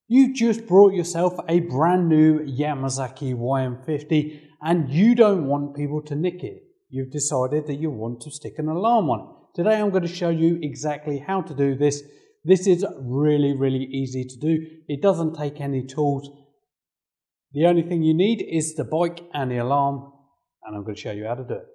You just brought yourself a brand new Yamasaki YM50 and you don't want people to nick it. You've decided that you want to stick an alarm on it. Today I'm going to show you exactly how to do this. This is really easy to do. It doesn't take any tools. The only thing you need is the bike and the alarm, and I'm going to show you how to do it.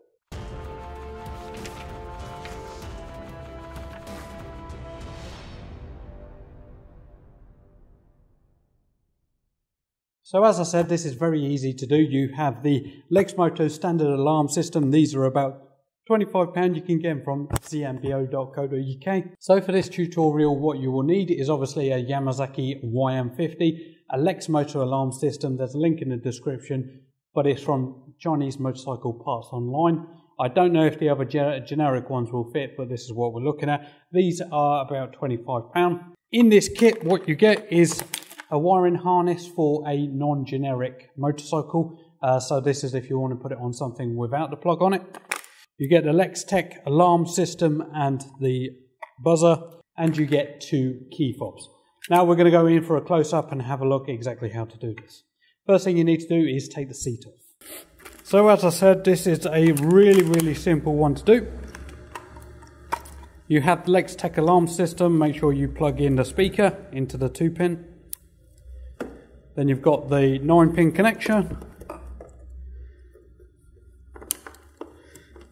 So as I said, this is very easy to do. You have the Lexham standard alarm system. These are about £25. You can get them from cmbo.co.uk. So for this tutorial, what you will need is obviously a Yamasaki YM50, a Lexham alarm system. There's a link in the description, but it's from Chinese Motorcycle Parts Online. I don't know if the other generic ones will fit, but this is what we're looking at. These are about £25. In this kit, what you get is a wiring harness for a non-generic motorcycle. So this is if you want to put it on something without the plug on it. You get the Lextech alarm system and the buzzer, and you get 2 key fobs. Now we're going to go in for a close-up and have a look exactly how to do this. First thing you need to do is take the seat off. So as I said, this is a really simple one to do. You have the Lextech alarm system. Make sure you plug in the speaker into the 2-pin. Then you've got the 9-pin connection.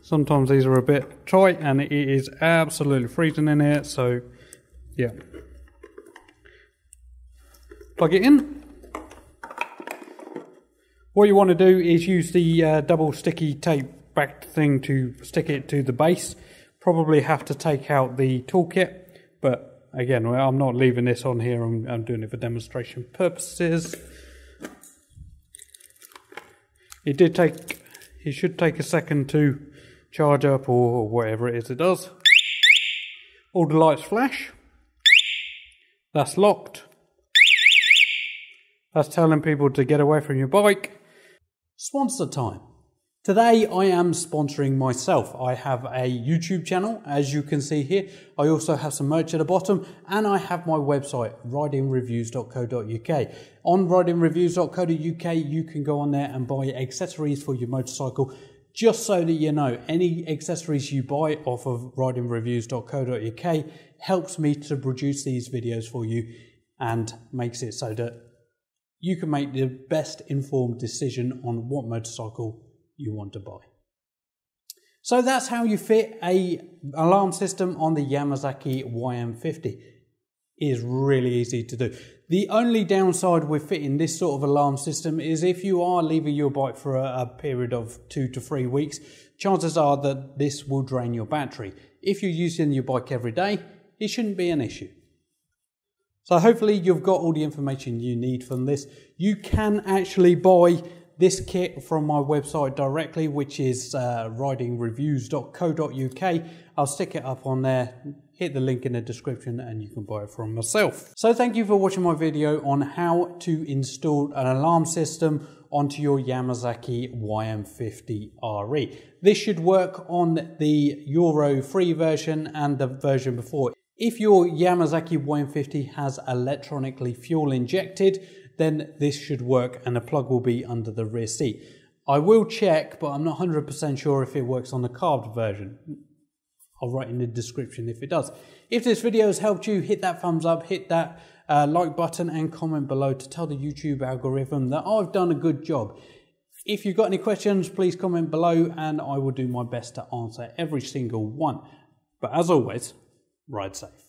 Sometimes these are a bit tight and it is absolutely freezing in here, so yeah. Plug it in. What you want to do is use the double sticky tape back thing to stick it to the base. Probably have to take out the toolkit, but again, I'm not leaving this on here, I'm doing it for demonstration purposes. It should take a second to charge up or whatever it is it does. All the lights flash. That's locked. That's telling people to get away from your bike. Sponsor time. Today I am sponsoring myself. I have a YouTube channel, as you can see here. I also have some merch at the bottom, and I have my website, ridingreviews.co.uk. On ridingreviews.co.uk you can go on there and buy accessories for your motorcycle. Just so that you know, any accessories you buy off of ridingreviews.co.uk helps me to produce these videos for you and makes it so that you can make the best informed decision on what motorcycle you want to buy. So that's how you fit a alarm system on the Yamasaki YM50. It is really easy to do. The only downside with fitting this sort of alarm system is if you are leaving your bike for a period of 2 to 3 weeks, chances are that this will drain your battery. If you're using your bike every day, it shouldn't be an issue. So hopefully you've got all the information you need from this. You can actually buy this kit from my website directly, which is ridingreviews.co.uk. I'll stick it up on there, hit the link in the description, and you can buy it from myself. So thank you for watching my video on how to install an alarm system onto your Yamasaki YM50 RE. This should work on the Euro 3 version and the version before. If your Yamasaki YM50 has electronically fuel injected, then this should work and the plug will be under the rear seat. I will check, but I'm not 100% sure if it works on the carbed version. I'll write in the description if it does. If this video has helped you, hit that thumbs up, hit that like button and comment below to tell the YouTube algorithm that I've done a good job. If you've got any questions, please comment below and I will do my best to answer every single one. But as always, ride safe.